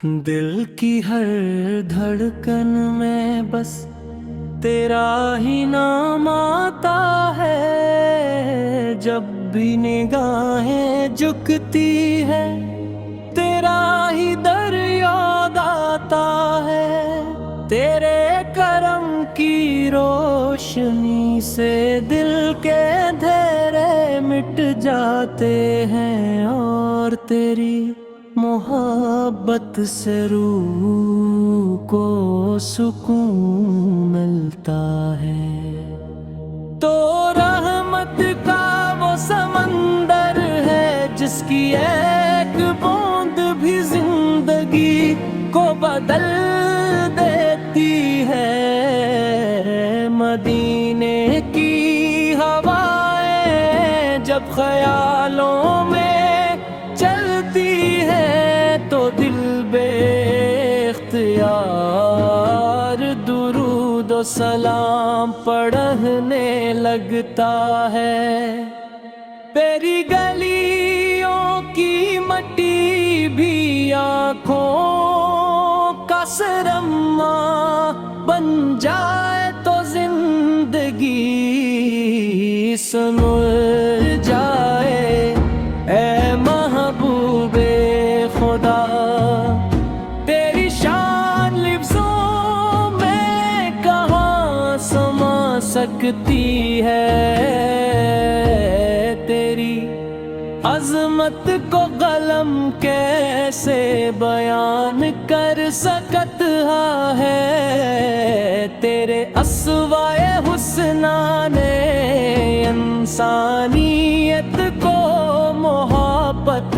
दिल की हर धड़कन में बस तेरा ही नाम आता है। जब भी निगाहें झुकती है तेरा ही दर याद आता है। तेरे करम की रोशनी से दिल के अंधेरे मिट जाते हैं और तेरी मोहब्बत से रूह को सुकून मिलता है। तो रहमत का वो समंदर है जिसकी एक बूंद भी जिंदगी को बदल देती है। मदीने की हवाएं जब ख्यालों में चलती है तो दिल बेख्तियार दुरूद और सलाम पढ़ने लगता है। तेरी गलियों की मट्टी भी आँखों का सरम्मा बन जाए तो जिंदगी सुलझ जाए। ऐ महबूबे खुदा तेरी शान लिफ्ज़ों में कहाँ समा सकती है। तेरी अज़मत को कलम कैसे बयान कर सकता है। तेरे अस्वाए हुस्ना ने इंसानियत को मोहब्बत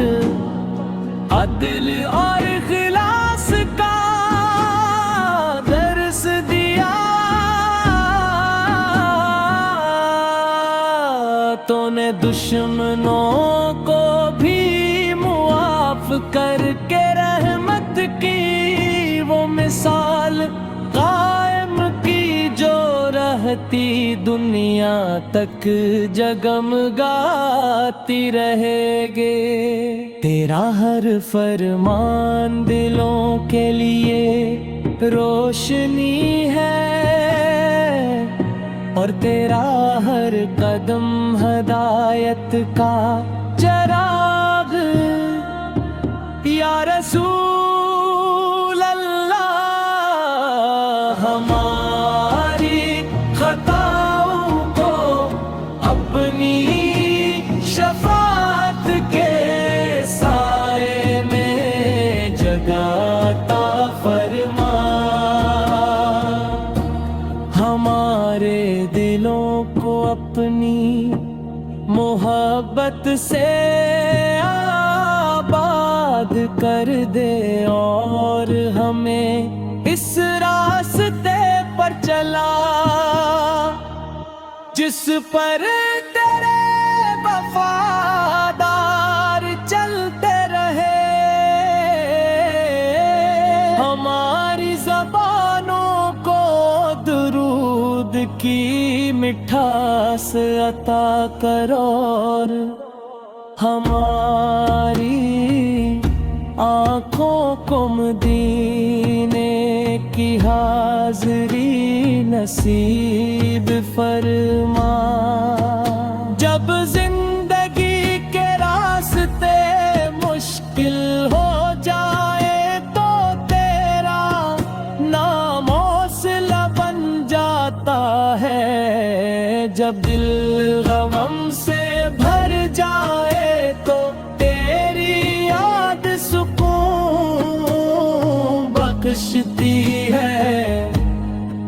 अदल और इखलास का दर्स दिया। तूने दुश्मनों को भी मुआफ करके रहमत की वो मिसाल कायम की जो रहती दुनिया तक जगमगाती रहेगे। तेरा हर फरमान दिलों के लिए रोशनी है और तेरा हर कदम हदायत का चराग। या रसूल अल्लाह हमारी खताओं को अपनी शफाअत के साए में जगाता फरमा। हमारे दिलों को अपनी मोहब्बत से आबाद कर दे और हमें इस रास्ते पर चला जिस पर तेरे वफादार चलते रहे। हमारी ज़बानों को दुरूद की मिठास अता करो और हमारी आँखों को मदीने की हाज़री नसीब फरमा। जब जिंदगी के रास्ते मुश्किल हो जाए तो तेरा नाम हौसला बन जाता है। जब दिल गम से भर जाए तो तेरी याद सुकून बख्शती है।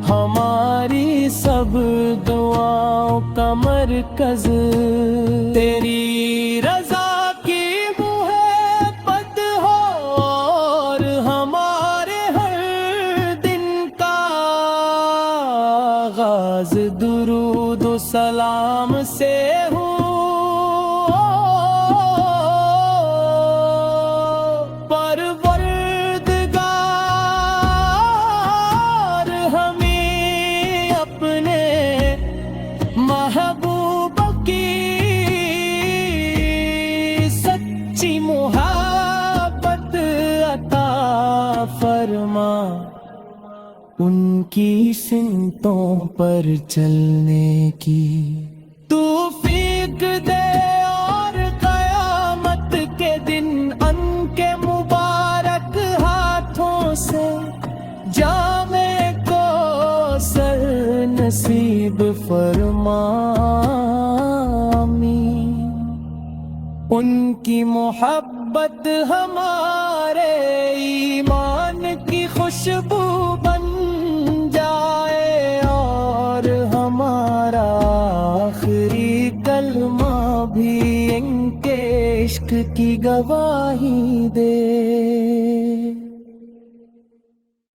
हमारी सब दुआओं का मरकज तेरी रज़ा की मोहब्बत हो और हमारे हर दिन का आगाज़ दुरूद व सलाम से हो। महबूब की सच्ची मोहब्बत अता فرما ان کی سمتوں پر چلنے کی توفیق دے اور قیامت کے دن ان کے مبارک ہاتھوں سے جام کو سر نصیب فرما آمین۔ ان کی محبت ہمارے ایمان کی خوشبو بن جائے اور ہمارا آخری کلمہ بھی ان کے عشق کی گواہی دے۔